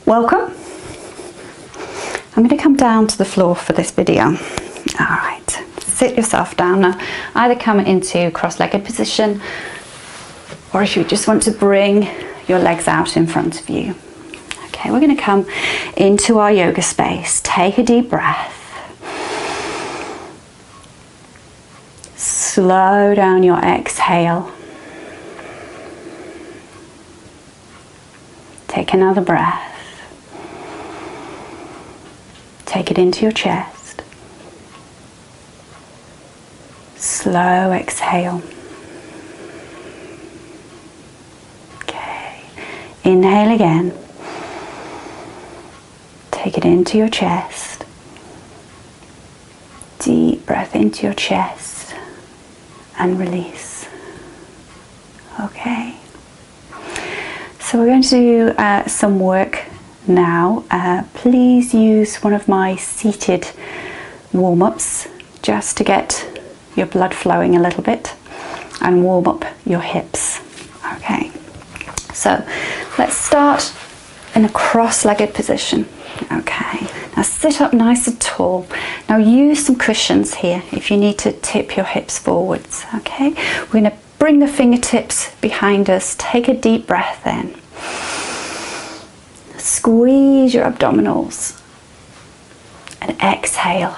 Welcome. I'm going to come down to the floor for this video. Alright, sit yourself down now. Either come into cross-legged position, or if you just want to bring your legs out in front of you. Okay, we're going to come into our yoga space. Take a deep breath. Slow down your exhale. Take another breath. Take it into your chest. Slow exhale. Okay. Inhale again. Take it into your chest. Deep breath into your chest and release. Okay. So we're going to do some work now. Please use one of my seated warm-ups just to get your blood flowing a little bit and warm up your hips. Okay, so let's start in a cross-legged position. Okay, now sit up nice and tall. Now use some cushions here if you need to tip your hips forwards. Okay, we're going to bring the fingertips behind us. Take a deep breath in. Squeeze your abdominals and exhale.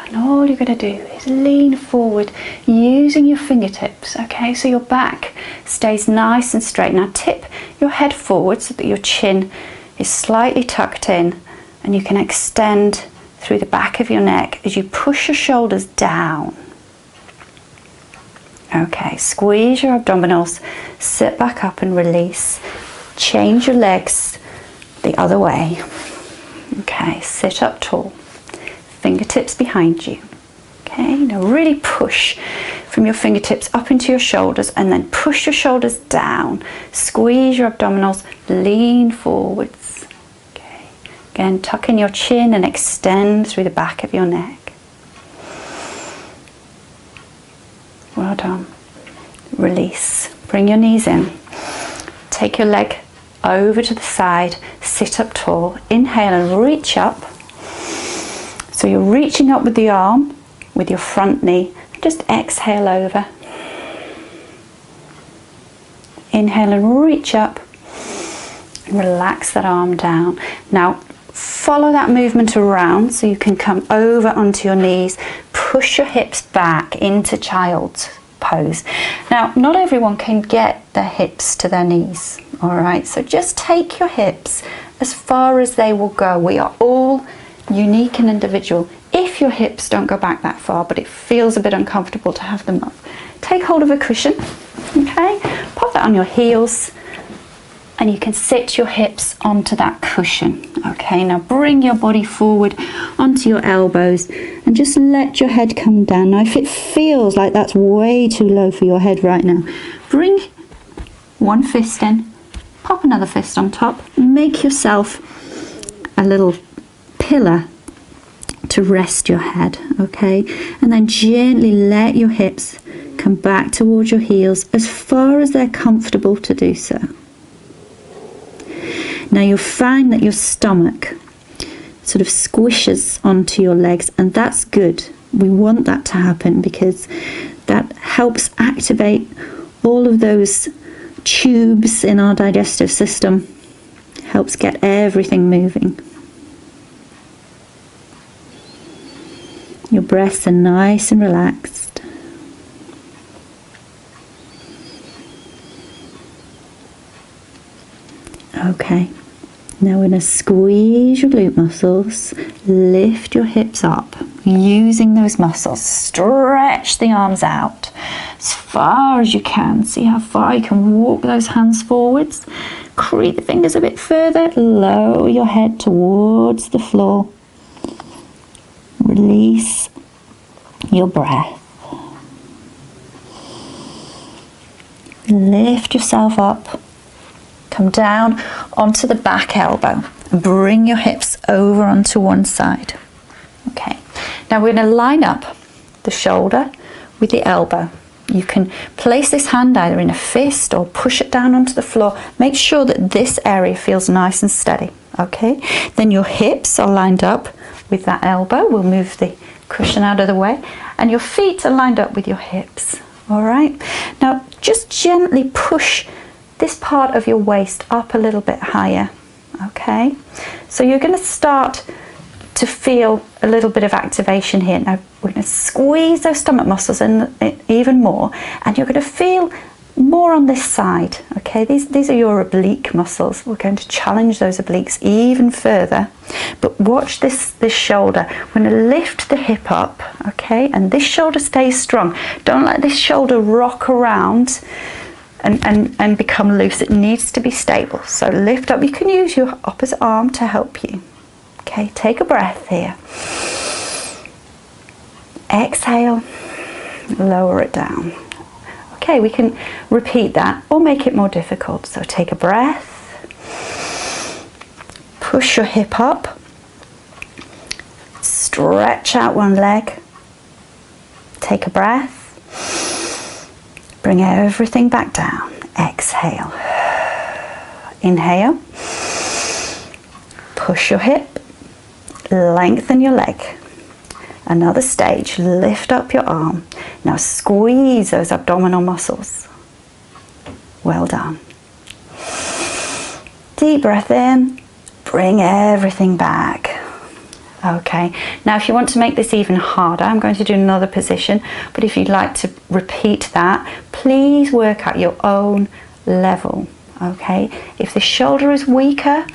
And all you're going to do is lean forward using your fingertips. Okay, so your back stays nice and straight. Now tip your head forward so that your chin is slightly tucked in and you can extend through the back of your neck as you push your shoulders down. Okay, squeeze your abdominals, sit back up and release. Change your legs the other way. Okay, sit up tall. Fingertips behind you. Okay, now really push from your fingertips up into your shoulders and then push your shoulders down. Squeeze your abdominals, lean forwards. Okay, again, tuck in your chin and extend through the back of your neck. Well done. Release. Bring your knees in. Take your leg over to the side. Sit up tall. Inhale and reach up. So you're reaching up with the arm, with your front knee. Just exhale over. Inhale and reach up. And relax that arm down. Now follow that movement around so you can come over onto your knees. Push your hips back into child's pose. Now, not everyone can get their hips to their knees, all right? So just take your hips as far as they will go. We are all unique and individual. If your hips don't go back that far, but it feels a bit uncomfortable to have them up, take hold of a cushion, okay? Pop that on your heels, and you can sit your hips onto that cushion. Okay, now bring your body forward onto your elbows and just let your head come down. Now if it feels like that's way too low for your head right now, bring one fist in, pop another fist on top, make yourself a little pillar to rest your head, okay? And then gently let your hips come back towards your heels as far as they're comfortable to do so. Now you'll find that your stomach sort of squishes onto your legs, and that's good. We want that to happen because that helps activate all of those tubes in our digestive system, helps get everything moving. Your breaths are nice and relaxed. Okay. Now we're going to squeeze your glute muscles, lift your hips up, using those muscles. Stretch the arms out as far as you can. See how far you can walk those hands forwards. Creep the fingers a bit further. Lower your head towards the floor. Release your breath. Lift yourself up. Come down onto the back elbow and bring your hips over onto one side. Okay, now we're going to line up the shoulder with the elbow. You can place this hand either in a fist or push it down onto the floor. Make sure that this area feels nice and steady. okay? Then your hips are lined up with that elbow. We'll move the cushion out of the way, and your feet are lined up with your hips, all right? Now just gently push this part of your waist up a little bit higher, okay? So you're going to start to feel a little bit of activation here. Now we're going to squeeze those stomach muscles in even more, and you're going to feel more on this side, okay? These are your oblique muscles. We're going to challenge those obliques even further, but watch this shoulder. We're going to lift the hip up, okay? And this shoulder stays strong. Don't let this shoulder rock around and become loose. It needs to be stable. So lift up. You can use your opposite arm to help you. Okay, take a breath here. Exhale, lower it down. Okay, we can repeat that or make it more difficult. So take a breath, push your hip up, stretch out one leg, take a breath, bring everything back down. Exhale, inhale, push your hip, lengthen your leg. Another stage, lift up your arm. Now squeeze those abdominal muscles. Well done. Deep breath in, bring everything back. Okay, now if you want to make this even harder, I'm going to do another position, but if you'd like to repeat that, please work at your own level, okay? If the shoulder is weaker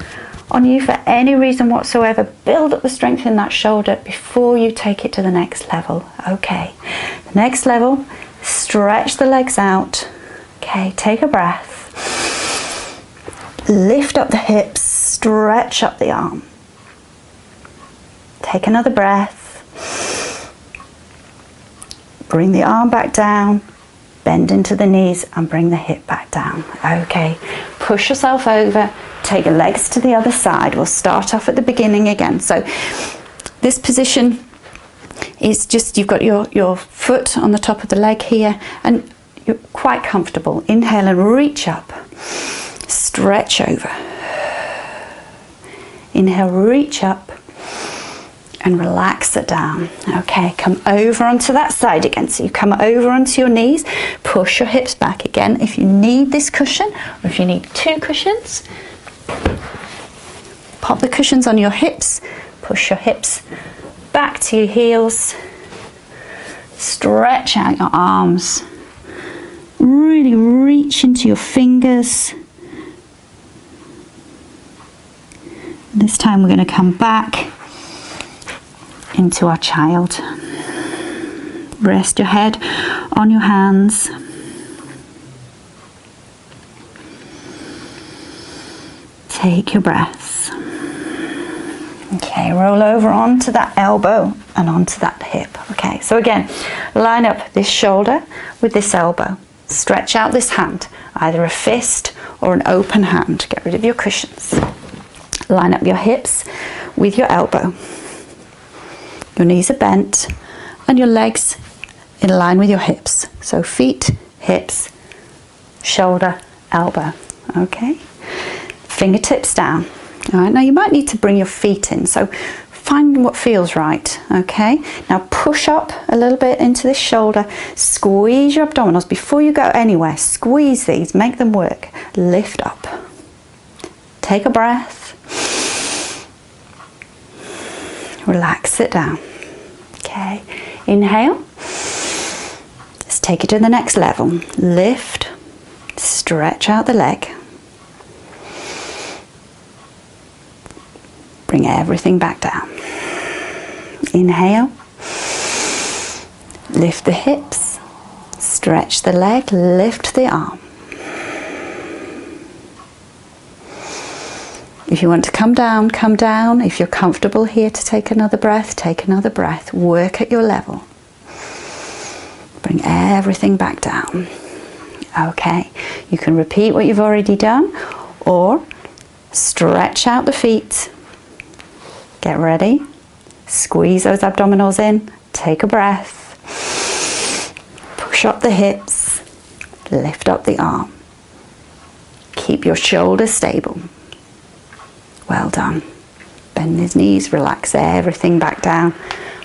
on you for any reason whatsoever, build up the strength in that shoulder before you take it to the next level. Okay, the next level, stretch the legs out. Okay, take a breath, lift up the hips, stretch up the arm. Take another breath, bring the arm back down, bend into the knees and bring the hip back down. Okay, push yourself over, take your legs to the other side. We'll start off at the beginning again. So this position is just, you've got your foot on the top of the leg here and you're quite comfortable. Inhale and reach up, stretch over. Inhale, reach up and relax it down. Okay, come over onto that side again. So you come over onto your knees, push your hips back again. If you need this cushion or if you need two cushions, pop the cushions on your hips, push your hips back to your heels, stretch out your arms, really reach into your fingers. This time we're going to come back into our child. Rest your head on your hands. Take your breaths. Okay, roll over onto that elbow and onto that hip. Okay, so again, line up this shoulder with this elbow. Stretch out this hand, either a fist or an open hand. Get rid of your cushions. Line up your hips with your elbow. Your knees are bent and your legs in line with your hips. So feet, hips, shoulder, elbow. Okay? Fingertips down. All right, now you might need to bring your feet in, so find what feels right. Okay, now push up a little bit into this shoulder, squeeze your abdominals before you go anywhere. Squeeze these, make them work. Lift up. Take a breath. Relax it down. Okay, inhale. Let's take it to the next level. Lift, stretch out the leg. Bring everything back down. Inhale. Lift the hips, stretch the leg, lift the arm. If you want to come down, come down. If you're comfortable here to take another breath, take another breath. Work at your level. Bring everything back down. Okay, you can repeat what you've already done or stretch out the feet. Get ready. Squeeze those abdominals in. Take a breath. Push up the hips. Lift up the arm. Keep your shoulders stable. Well done. Bend his knees, relax everything back down.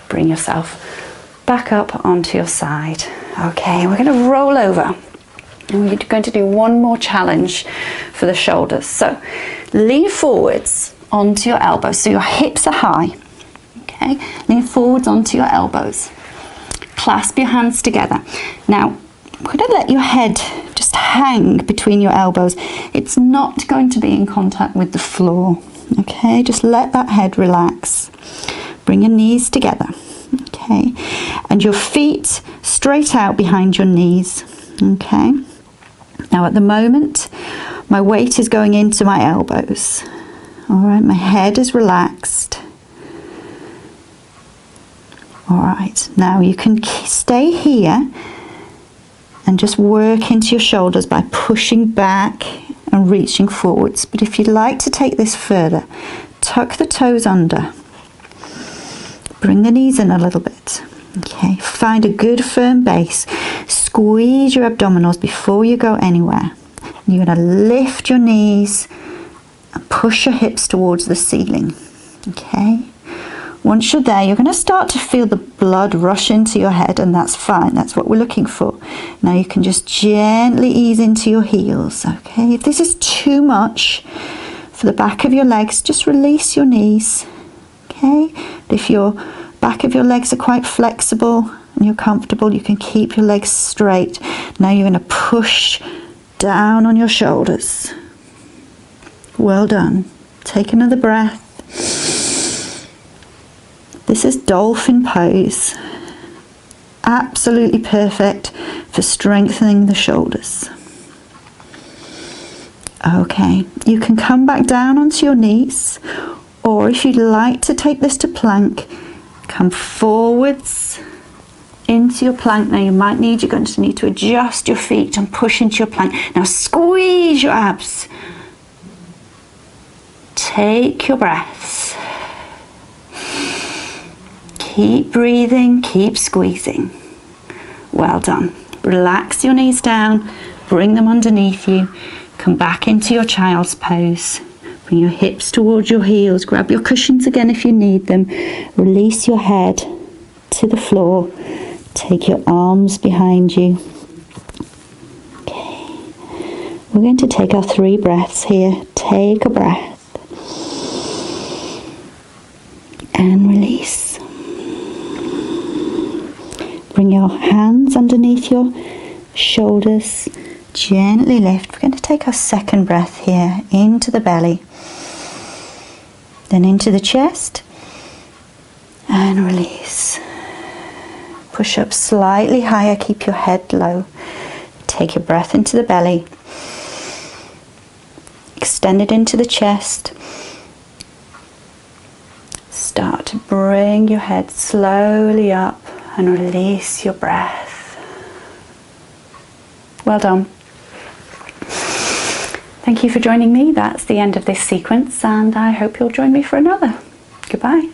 Bring yourself back up onto your side. Okay, we're going to roll over. And we're going to do one more challenge for the shoulders. So lean forwards onto your elbows. So your hips are high. Okay, lean forwards onto your elbows. Clasp your hands together. Now, I'm going to let your head just hang between your elbows. It's not going to be in contact with the floor. Okay, just let that head relax. Bring your knees together. Okay, and your feet straight out behind your knees. Okay, now at the moment, my weight is going into my elbows. All right, my head is relaxed. All right, now you can stay here and just work into your shoulders by pushing back and reaching forwards. But if you'd like to take this further, tuck the toes under. Bring the knees in a little bit. Okay, find a good firm base. Squeeze your abdominals before you go anywhere. You're going to lift your knees and push your hips towards the ceiling. Okay. Once you're there, you're going to start to feel the blood rush into your head, and that's fine. That's what we're looking for. Now you can just gently ease into your heels. Okay. If this is too much for the back of your legs, just release your knees. Okay. If your back of your legs are quite flexible and you're comfortable, you can keep your legs straight. Now you're going to push down on your shoulders. Well done. Take another breath. This is Dolphin pose. Absolutely perfect for strengthening the shoulders. Okay, you can come back down onto your knees, or if you'd like to take this to plank, come forwards into your plank. Now you're going to need to adjust your feet and push into your plank. Now squeeze your abs. Take your breaths. Keep breathing, keep squeezing. Well done. Relax your knees down, bring them underneath you. Come back into your child's pose. Bring your hips towards your heels. Grab your cushions again if you need them. Release your head to the floor. Take your arms behind you. Okay. We're going to take our 3 breaths here. Take a breath. And release. Bring your hands underneath your shoulders. Gently lift. We're going to take our 2nd breath here into the belly. Then into the chest. And release. Push up slightly higher. Keep your head low. Take your breath into the belly. Extend it into the chest. Start to bring your head slowly up and release your breath. Well done. Thank you for joining me. That's the end of this sequence, and I hope you'll join me for another. Goodbye.